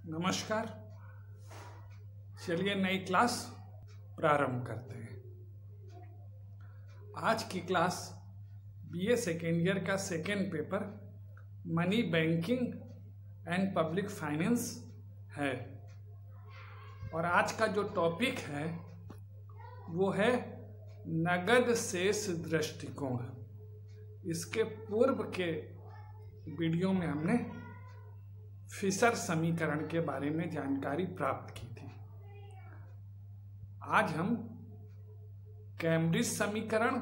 नमस्कार। चलिए नई क्लास प्रारंभ करते हैं। आज की क्लास बीए सेकेंड ईयर का second paper money banking and public finance है और आज का जो टॉपिक है वो है नगद शेष दृष्टिकोण। इसके पूर्व के वीडियो में हमने फिशर समीकरण के बारे में जानकारी प्राप्त की थी। आज हम कैम्ब्रिज समीकरण,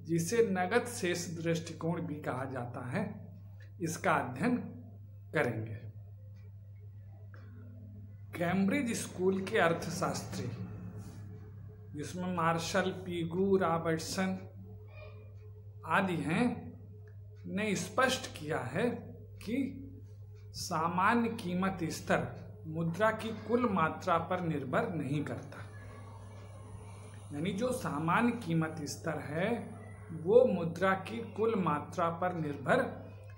जिसे नगद शेष दृष्टिकोण भी कहा जाता है, इसका अध्ययन करेंगे। कैम्ब्रिज स्कूल के अर्थशास्त्री, जिसमें मार्शल, पीगू, रॉबर्टसन आदि हैं, ने स्पष्ट किया है कि सामान्य कीमत स्तर मुद्रा की कुल मात्रा पर निर्भर नहीं करता। यानी जो सामान्य कीमत स्तर है वो मुद्रा की कुल मात्रा पर निर्भर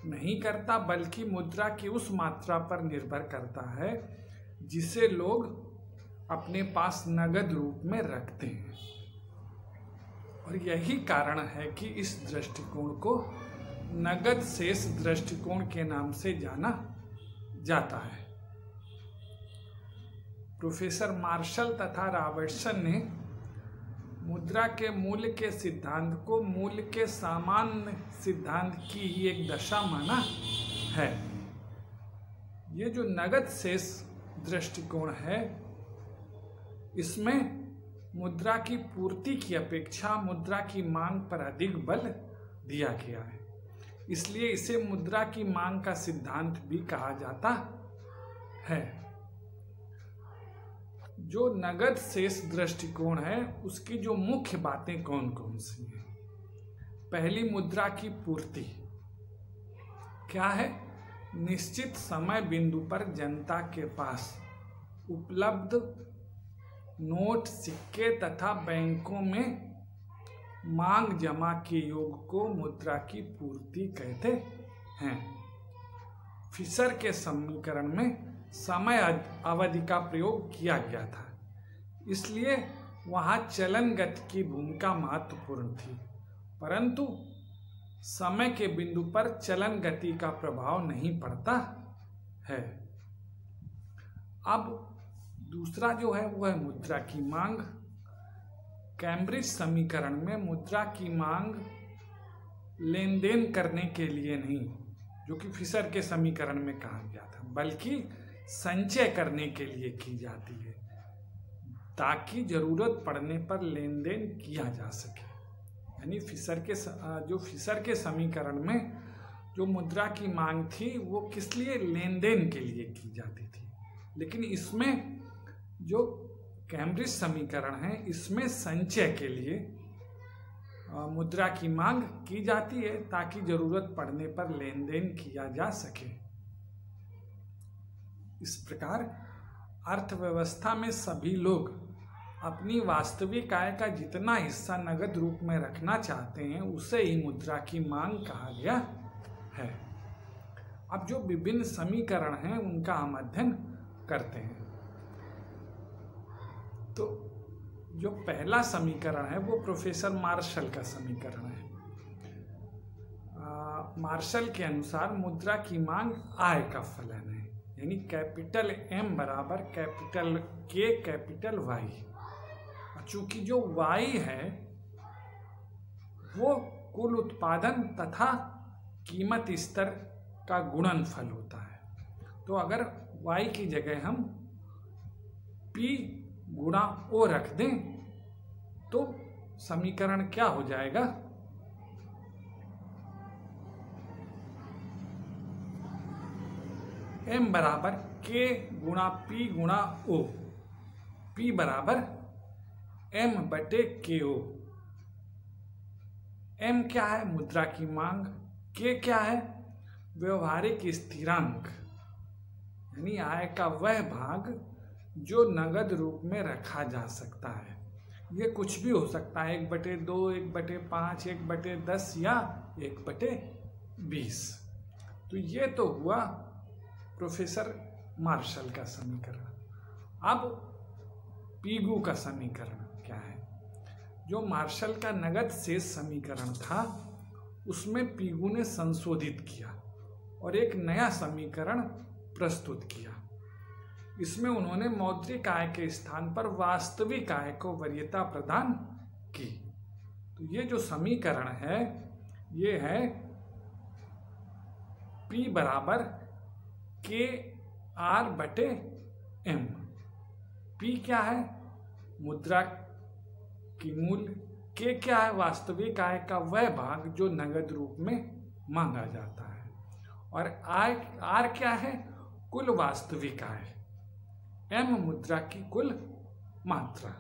नहीं करता, बल्कि मुद्रा की उस मात्रा पर निर्भर करता है जिसे लोग अपने पास नगद रूप में रखते हैं। और यही कारण है कि इस दृष्टिकोण को नगद शेष दृष्टिकोण के नाम से जाना जाता है। प्रोफेसर मार्शल तथा रॉबर्टसन ने मुद्रा के मूल्य के सिद्धांत को मूल्य के सामान्य सिद्धांत की ही एक दशा माना है। ये जो नगद शेष दृष्टिकोण है, इसमें मुद्रा की पूर्ति की अपेक्षा मुद्रा की मांग पर अधिक बल दिया गया है, इसलिए इसे मुद्रा की मांग का सिद्धांत भी कहा जाता है। जो नगद शेष दृष्टिकोण है उसकी जो मुख्य बातें कौन कौन सी हैं? पहली, मुद्रा की पूर्ति क्या है? निश्चित समय बिंदु पर जनता के पास उपलब्ध नोट, सिक्के तथा बैंकों में मांग जमा के योग को मुद्रा की पूर्ति कहते हैं। फिशर के समीकरण में समय अवधि का प्रयोग किया गया था, इसलिए वहाँ चलन गति की भूमिका महत्वपूर्ण थी, परंतु समय के बिंदु पर चलन गति का प्रभाव नहीं पड़ता है। अब दूसरा जो है वो है मुद्रा की मांग। कैम्ब्रिज समीकरण में मुद्रा की मांग लेन देन करने के लिए नहीं, जो कि फिशर के समीकरण में कहा गया था, बल्कि संचय करने के लिए की जाती है, ताकि जरूरत पड़ने पर लेन देन किया जा सके। यानी फिशर के समीकरण में जो मुद्रा की मांग थी वो किस लिए? लेन देन के लिए की जाती थी, लेकिन इसमें जो कैम्ब्रिज समीकरण है इसमें संचय के लिए मुद्रा की मांग की जाती है, ताकि जरूरत पड़ने पर लेन देन किया जा सके। इस प्रकार अर्थव्यवस्था में सभी लोग अपनी वास्तविक आय का जितना हिस्सा नगद रूप में रखना चाहते हैं उसे ही मुद्रा की मांग कहा गया है। अब जो विभिन्न समीकरण हैं उनका हम अध्ययन करते हैं। तो जो पहला समीकरण है वो प्रोफेसर मार्शल का समीकरण है। मार्शल के अनुसार मुद्रा की मांग आय का फलन है, यानी कैपिटल M बराबर कैपिटल K कैपिटल Y। चूंकि जो Y है वो कुल उत्पादन तथा कीमत स्तर का गुणनफल होता है, तो अगर Y की जगह हम P गुणा O रख दें तो समीकरण क्या हो जाएगा? M बराबर K गुणा P गुणा O, P बराबर M बटे KO। M क्या है? मुद्रा की मांग। K क्या है? व्यवहारिक स्थिरांक, यानी आय का वह भाग जो नगद रूप में रखा जा सकता है। ये कुछ भी हो सकता है, 1/2, 1/5, 1/10 या 1/20। तो ये तो हुआ प्रोफेसर मार्शल का समीकरण। अब पीगू का समीकरण क्या है? जो मार्शल का नगद शेष समीकरण था उसमें पीगू ने संशोधित किया और एक नया समीकरण प्रस्तुत किया। इसमें उन्होंने मौद्रिक आय के स्थान पर वास्तविक आय को वरीयता प्रदान की। तो ये जो समीकरण है ये है P बराबर KR/M। P क्या है? मुद्रा की मूल्य। K क्या है? वास्तविक आय का वह भाग जो नगद रूप में मांगा जाता है। और R क्या है? कुल वास्तविक आय। M मुद्रा की कुल मात्रा।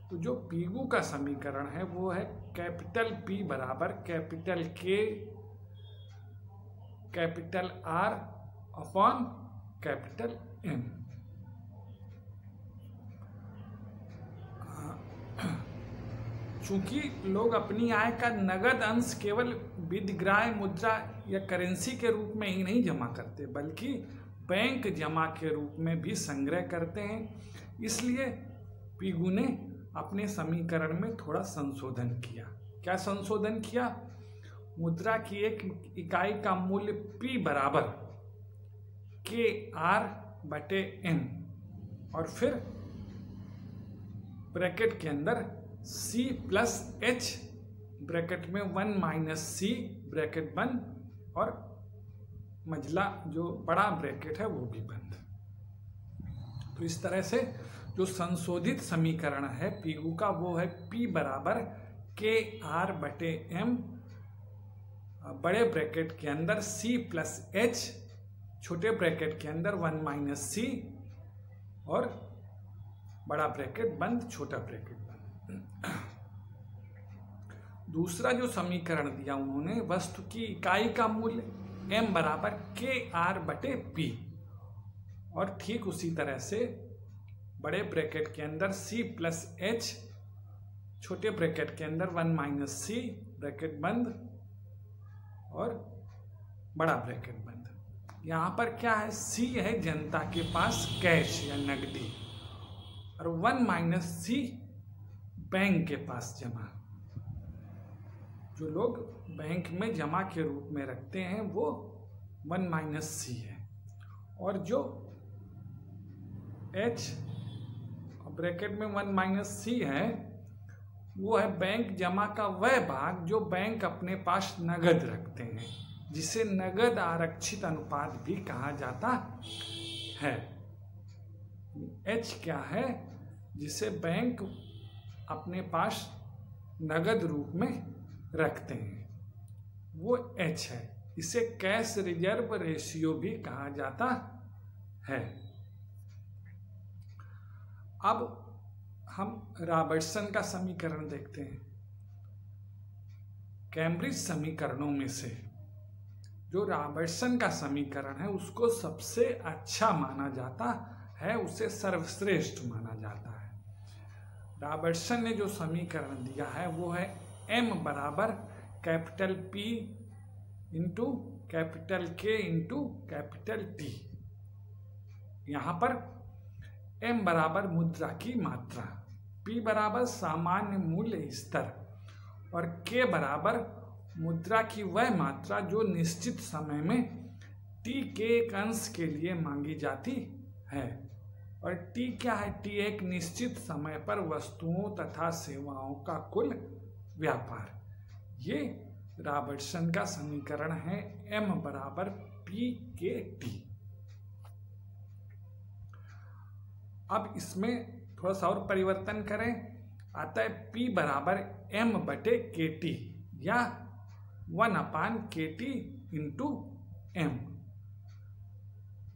तो जो पीगू का समीकरण है वो है कैपिटल P बराबर capital K capital R upon capital M। चूंकि लोग अपनी आय का नगद अंश केवल विधिग्राह्य मुद्रा या करेंसी के रूप में ही नहीं जमा करते बल्कि बैंक जमा के रूप में भी संग्रह करते हैं, इसलिए पीगू ने अपने समीकरण में थोड़ा संशोधन किया। क्या संशोधन किया? मुद्रा की एक इकाई का मूल्य P बराबर KR/M और फिर ब्रैकेट के अंदर C प्लस H ब्रैकेट में 1 - C ब्रैकेट बंद और मझला जो बड़ा ब्रैकेट है वो भी बंद। तो इस तरह से जो संशोधित समीकरण है पीगू का वो है P बराबर KR/M बड़े ब्रैकेट के अंदर C प्लस H छोटे ब्रैकेट के अंदर 1 - C और बड़ा ब्रैकेट बंद छोटा ब्रैकेट बंद। दूसरा जो समीकरण दिया उन्होंने, वस्तु की इकाई का मूल्य M बराबर KR/P और ठीक उसी तरह से बड़े ब्रैकेट के अंदर C प्लस H छोटे ब्रैकेट के अंदर 1 - C ब्रैकेट बंद और बड़ा ब्रैकेट बंद। यहाँ पर क्या है? C है जनता के पास कैश या नकदी और 1 - C बैंक के पास जमा। जो लोग बैंक में जमा के रूप में रखते हैं वो 1 - C है और जो H ब्रैकेट में 1 - C है वो है बैंक जमा का वह भाग जो बैंक अपने पास नगद रखते हैं, जिसे नगद आरक्षित अनुपात भी कहा जाता है। H क्या है? जिसे बैंक अपने पास नगद रूप में रखते हैं वो H है। इसे कैश रिजर्व रेशियो भी कहा जाता है। अब हम रॉबर्टसन का समीकरण देखते हैं। कैम्ब्रिज समीकरणों में से जो रॉबर्टसन का समीकरण है उसको सबसे अच्छा माना जाता है, उसे सर्वश्रेष्ठ माना जाता है। रॉबर्टसन ने जो समीकरण दिया है वो है M बराबर capital P into capital K into capital T। यहाँ पर M बराबर मुद्रा की मात्रा, P बराबर सामान्य मूल्य स्तर और K बराबर मुद्रा की वह मात्रा जो निश्चित समय में T के एक अंश के लिए मांगी जाती है। और T क्या है? T एक निश्चित समय पर वस्तुओं तथा सेवाओं का कुल व्यापार। ये रॉबर्टसन का समीकरण है M बराबर PKT। अब इसमें थोड़ा सा और परिवर्तन करें, आता है P बराबर M/KT या 1/KT इंटू M।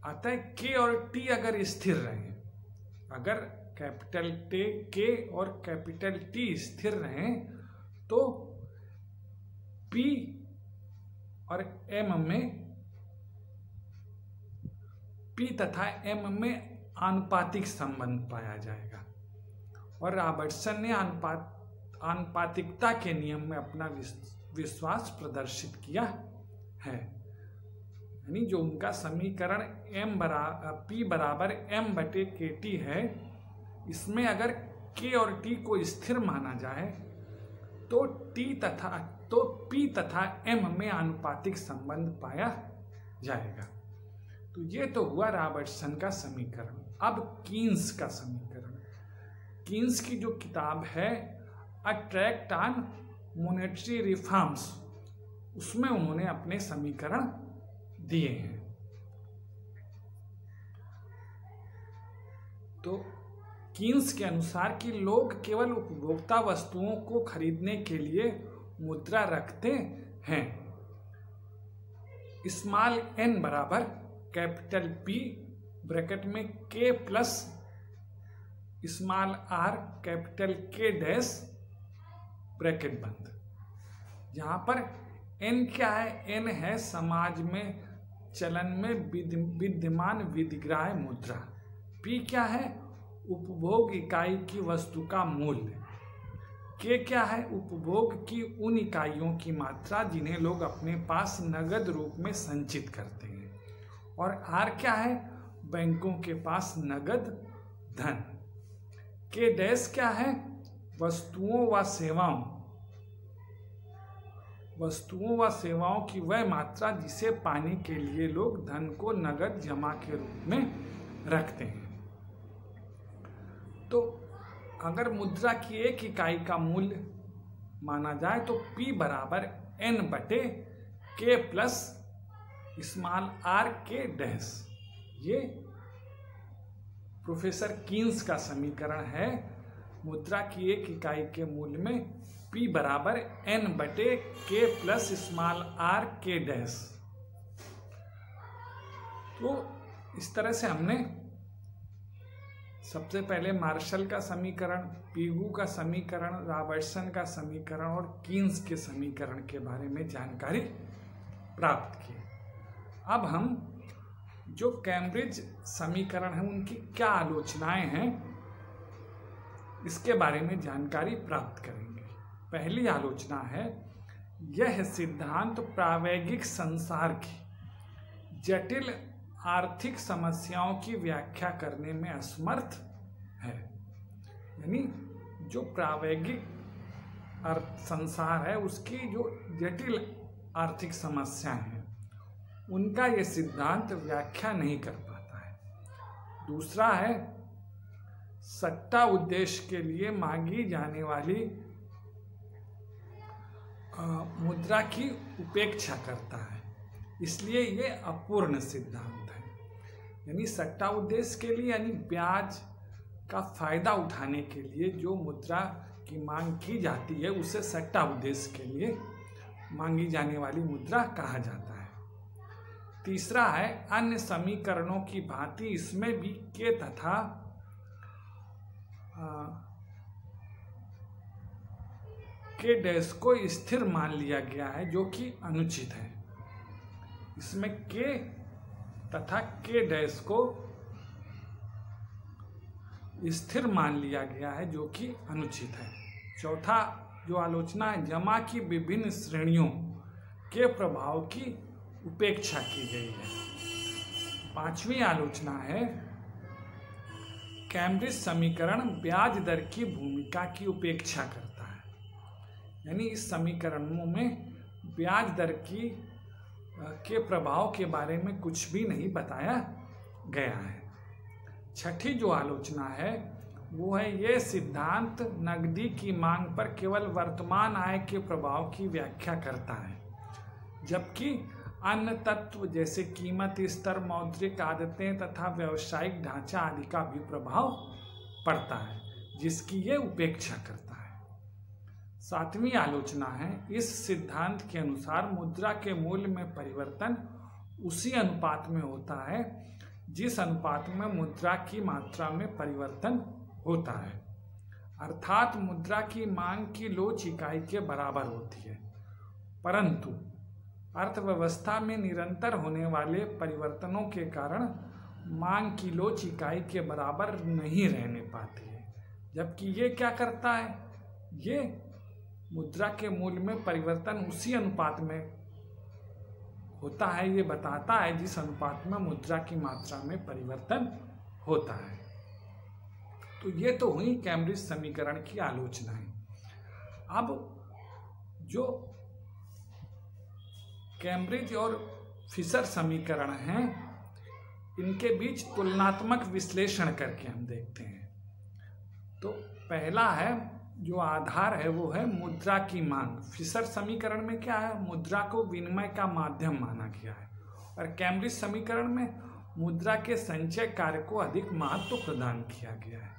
आता है K और T अगर स्थिर रहें, अगर कैपिटल K और कैपिटल T स्थिर रहें तो P और M में P तथा M में आनुपातिक संबंध पाया जाएगा। और रॉबर्टसन ने आनुपातिकता के नियम में अपना विश्वास प्रदर्शित किया है। यानी जो उनका समीकरण P बराबर m/kT है, इसमें अगर K और T को स्थिर माना जाए तो P तथा M में आनुपातिक संबंध पाया जाएगा। तो ये तो हुआ रॉबर्टसन का समीकरण। अब कीन्स का समीकरण, कीन्स की जो किताब है अ ट्रैक्ट ऑन मॉनेटरी रिफॉर्म्स, उसमें उन्होंने अपने समीकरण दिए हैं। तो कीन्स के अनुसार कि लोग केवल उपभोक्ता वस्तुओं को खरीदने के लिए मुद्रा रखते हैं। स्मॉल n बराबर कैपिटल P ब्रैकेट में K plus small r capital K dash bracket बंद। यहाँ पर n क्या है? n है समाज में चलन में विद्यमान विधिग्राह्य मुद्रा। P क्या है? उपभोग इकाई की वस्तु का मूल्य। K क्या है? उपभोग की उन इकाइयों की मात्रा जिन्हें लोग अपने पास नगद रूप में संचित करते हैं। और R क्या है? बैंकों के पास नगद धन। K डैश क्या है? वस्तुओं व सेवाओं की वह मात्रा जिसे पाने के लिए लोग धन को नगद जमा के रूप में रखते हैं। तो अगर मुद्रा की एक इकाई का मूल्य माना जाए तो P बराबर n/K plus small r K dash, ये प्रोफेसर कीन्स का समीकरण है। मुद्रा की एक इकाई के मूल्य में P बराबर n/K plus small r K dash. तो इस तरह से हमने सबसे पहले मार्शल का समीकरण, पीगू का समीकरण, रॉबर्टसन का समीकरण और कीन्स के समीकरण के बारे में जानकारी प्राप्त की। अब हम जो कैम्ब्रिज समीकरण है उनकी क्या आलोचनाएं हैं, इसके बारे में जानकारी प्राप्त करेंगे। पहली आलोचना है, यह सिद्धांत प्रावैगिक संसार की जटिल आर्थिक समस्याओं की व्याख्या करने में असमर्थ है। यानी जो प्रावैगिक संसार है उसकी जो जटिल आर्थिक समस्याएं हैं उनका ये सिद्धांत व्याख्या नहीं कर पाता है। दूसरा है, सट्टा उद्देश्य के लिए मांगी जाने वाली मुद्रा की उपेक्षा करता है, इसलिए ये अपूर्ण सिद्धांत है। यानी सट्टा उद्देश्य के लिए, यानी ब्याज का फायदा उठाने के लिए जो मुद्रा की मांग की जाती है उसे सट्टा उद्देश्य के लिए मांगी जाने वाली मुद्रा कहा जाता है। तीसरा है, अन्य समीकरणों की भांति इसमें भी K तथा K डैश को स्थिर मान लिया गया है जो कि अनुचित है। इसमें K तथा K डैश को स्थिर मान लिया गया है जो कि अनुचित है। चौथा जो आलोचना है, जमा की विभिन्न श्रेणियों के प्रभाव की उपेक्षा की गई है। पांचवी आलोचना है, कैम्ब्रिज समीकरण ब्याज दर की भूमिका की उपेक्षा करता है। यानी इस समीकरणों में ब्याज दर के प्रभाव के बारे में कुछ भी नहीं बताया गया है। छठी जो आलोचना है वो है, ये सिद्धांत नकदी की मांग पर केवल वर्तमान आय के प्रभाव की व्याख्या करता है, जबकि अन्य तत्व जैसे कीमत स्तर, मौद्रिक आदतें तथा व्यावसायिक ढांचा आदि का भी प्रभाव पड़ता है, जिसकी ये उपेक्षा करता है। सातवीं आलोचना है, इस सिद्धांत के अनुसार मुद्रा के मूल्य में परिवर्तन उसी अनुपात में होता है जिस अनुपात में मुद्रा की मात्रा में परिवर्तन होता है, अर्थात मुद्रा की मांग की लोच इकाई के बराबर होती है, परंतु अर्थव्यवस्था में निरंतर होने वाले परिवर्तनों के कारण मांग की लोच इकाई के बराबर नहीं रहने पाती है। जबकि ये क्या करता है, ये मुद्रा के मूल्य में परिवर्तन उसी अनुपात में होता है ये बताता है जिस अनुपात में मुद्रा की मात्रा में परिवर्तन होता है। तो ये तो हुई कैम्ब्रिज समीकरण की आलोचनाएं। अब जो कैम्ब्रिज और फिशर समीकरण हैं, इनके बीच तुलनात्मक विश्लेषण करके हम देखते हैं। तो पहला है जो आधार है वो है मुद्रा की मांग। फिशर समीकरण में क्या है, मुद्रा को विनिमय का माध्यम माना गया है, और कैम्ब्रिज समीकरण में मुद्रा के संचय कार्य को अधिक महत्व प्रदान किया गया है।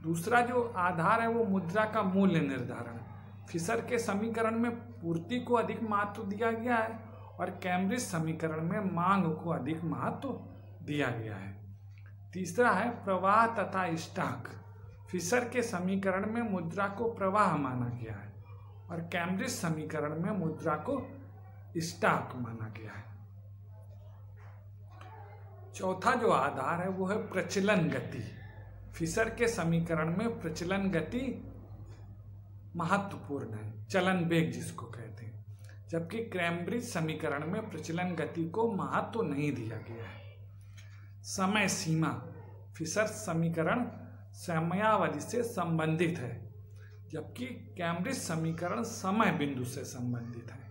दूसरा जो आधार है वो मुद्रा का मूल्य निर्धारण। फिशर के समीकरण में पूर्ति को अधिक महत्व दिया गया है और कैम्ब्रिज समीकरण में मांग को अधिक महत्व दिया गया है। तीसरा है प्रवाह तथा स्टॉक। फिशर के समीकरण में मुद्रा को प्रवाह माना गया है और कैम्ब्रिज समीकरण में मुद्रा को स्टॉक माना गया है। चौथा जो आधार है वो है प्रचलन गति। फिशर के समीकरण में प्रचलन गति महत्वपूर्ण है, चलन वेग जिसको कहते हैं, जबकि कैम्ब्रिज समीकरण में प्रचलन गति को महत्व नहीं दिया गया है। समय सीमा। फिशर समीकरण समयावधि से संबंधित है, जबकि कैम्ब्रिज समीकरण समय बिंदु से संबंधित है।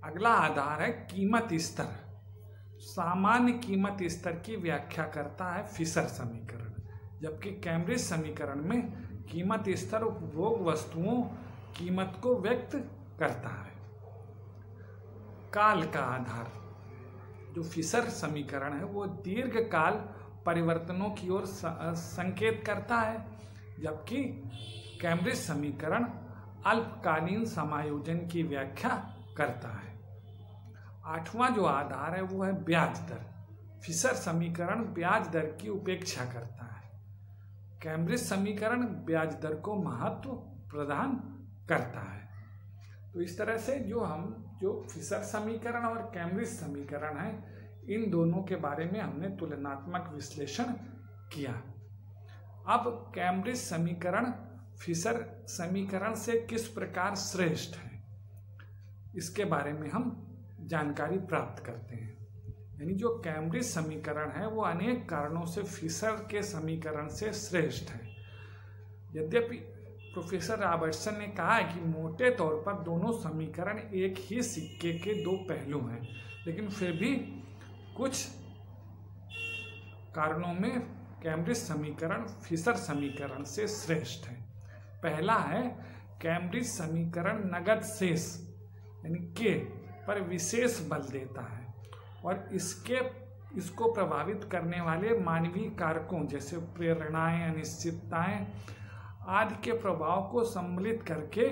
अगला आधार है कीमत स्तर। सामान्य कीमत स्तर की व्याख्या करता है फिशर समीकरण, जबकि कैम्ब्रिज समीकरण में कीमत स्तर उपभोग वस्तुओं कीमत को व्यक्त करता है। काल का आधार। जो फिशर समीकरण है वो दीर्घकाल परिवर्तनों की ओर संकेत करता है, जबकि कैम्ब्रिज समीकरण अल्पकालीन समायोजन की व्याख्या करता है। आठवां जो आधार है वो है ब्याज दर। फिशर समीकरण ब्याज दर की उपेक्षा करता है, कैम्ब्रिज समीकरण ब्याज दर को महत्व प्रदान करता है। तो इस तरह से जो फिशर समीकरण और कैम्ब्रिज समीकरण है, इन दोनों के बारे में हमने तुलनात्मक विश्लेषण किया। अब कैम्ब्रिज समीकरण फिशर समीकरण से किस प्रकार श्रेष्ठ है, इसके बारे में हम जानकारी प्राप्त करते हैं। यानी जो कैम्ब्रिज समीकरण है वो अनेक कारणों से फिशर के समीकरण से श्रेष्ठ है। यद्यपि प्रोफेसर रॉबर्टसन ने कहा है कि मोटे तौर पर दोनों समीकरण एक ही सिक्के के दो पहलू हैं, लेकिन फिर भी कुछ कारणों में कैम्ब्रिज समीकरण फिशर समीकरण से श्रेष्ठ है। पहला है कैम्ब्रिज समीकरण नगद शेष यानी के पर विशेष बल देता है और इसको प्रभावित करने वाले मानवीय कारकों जैसे प्रेरणाएं, अनिश्चितताएं आदि के प्रभाव को सम्मिलित करके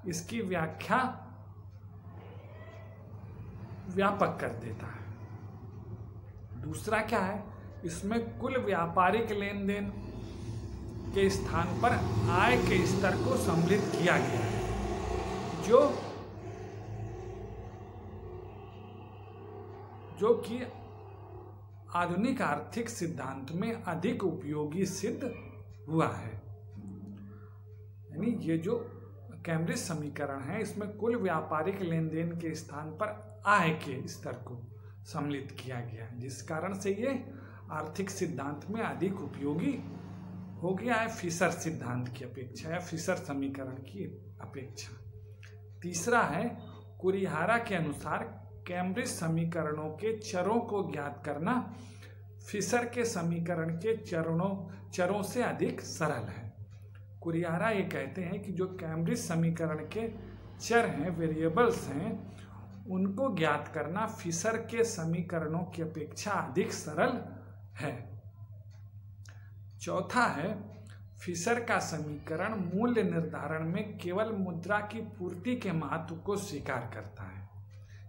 इसकी व्याख्या व्यापक कर देता है। दूसरा क्या है, इसमें कुल व्यापारिक लेन देन के स्थान पर आय के स्तर को सम्मिलित किया गया है, जो कि आधुनिक आर्थिक सिद्धांत में अधिक उपयोगी सिद्ध हुआ है। यानी ये जो कैम्ब्रिज समीकरण है इसमें कुल व्यापारिक लेन देन के स्थान पर आय के स्तर को सम्मिलित किया गया है, जिस कारण से ये आर्थिक सिद्धांत में अधिक उपयोगी हो गया है फिशर सिद्धांत की अपेक्षा या फिशर समीकरण की अपेक्षा। तीसरा है कुरिहारा के अनुसार कैम्ब्रिज समीकरणों के चरों को ज्ञात करना फिशर के समीकरण के चरों से अधिक सरल है। कुरिहारा ये कहते हैं कि जो कैम्ब्रिज समीकरण के चर हैं, वेरिएबल्स हैं, उनको ज्ञात करना फिशर के समीकरणों की अपेक्षा अधिक सरल है। चौथा है फिशर का समीकरण मूल्य निर्धारण में केवल मुद्रा की पूर्ति के महत्व को स्वीकार करता है।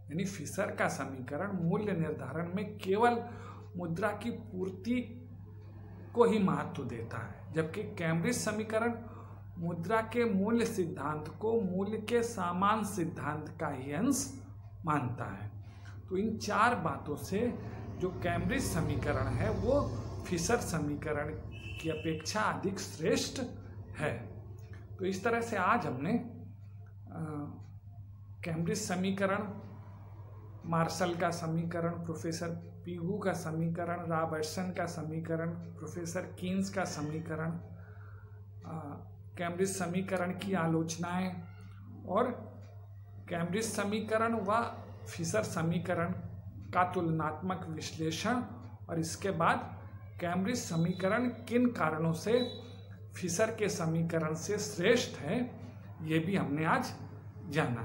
यानी फिशर का समीकरण मूल्य निर्धारण में केवल मुद्रा की पूर्ति को ही महत्व देता है, जबकि कैम्ब्रिज समीकरण मुद्रा के मूल्य सिद्धांत को मूल्य के सामान्य सिद्धांत का ही अंश मानता है। तो इन चार बातों से जो कैम्ब्रिज समीकरण है वो फिशर समीकरण की अपेक्षा अधिक श्रेष्ठ है। तो इस तरह से आज हमने कैम्ब्रिज समीकरण मार्शल का समीकरण, प्रोफेसर पिगू का समीकरण, रॉबर्टसन का समीकरण, प्रोफेसर कीन्स का समीकरण, कैम्ब्रिज समीकरण की आलोचनाएं और कैम्ब्रिज समीकरण व फिशर समीकरण का तुलनात्मक विश्लेषण, और इसके बाद कैम्ब्रिज समीकरण किन कारणों से फिशर के समीकरण से श्रेष्ठ है, ये भी हमने आज जाना।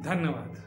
धन्यवाद।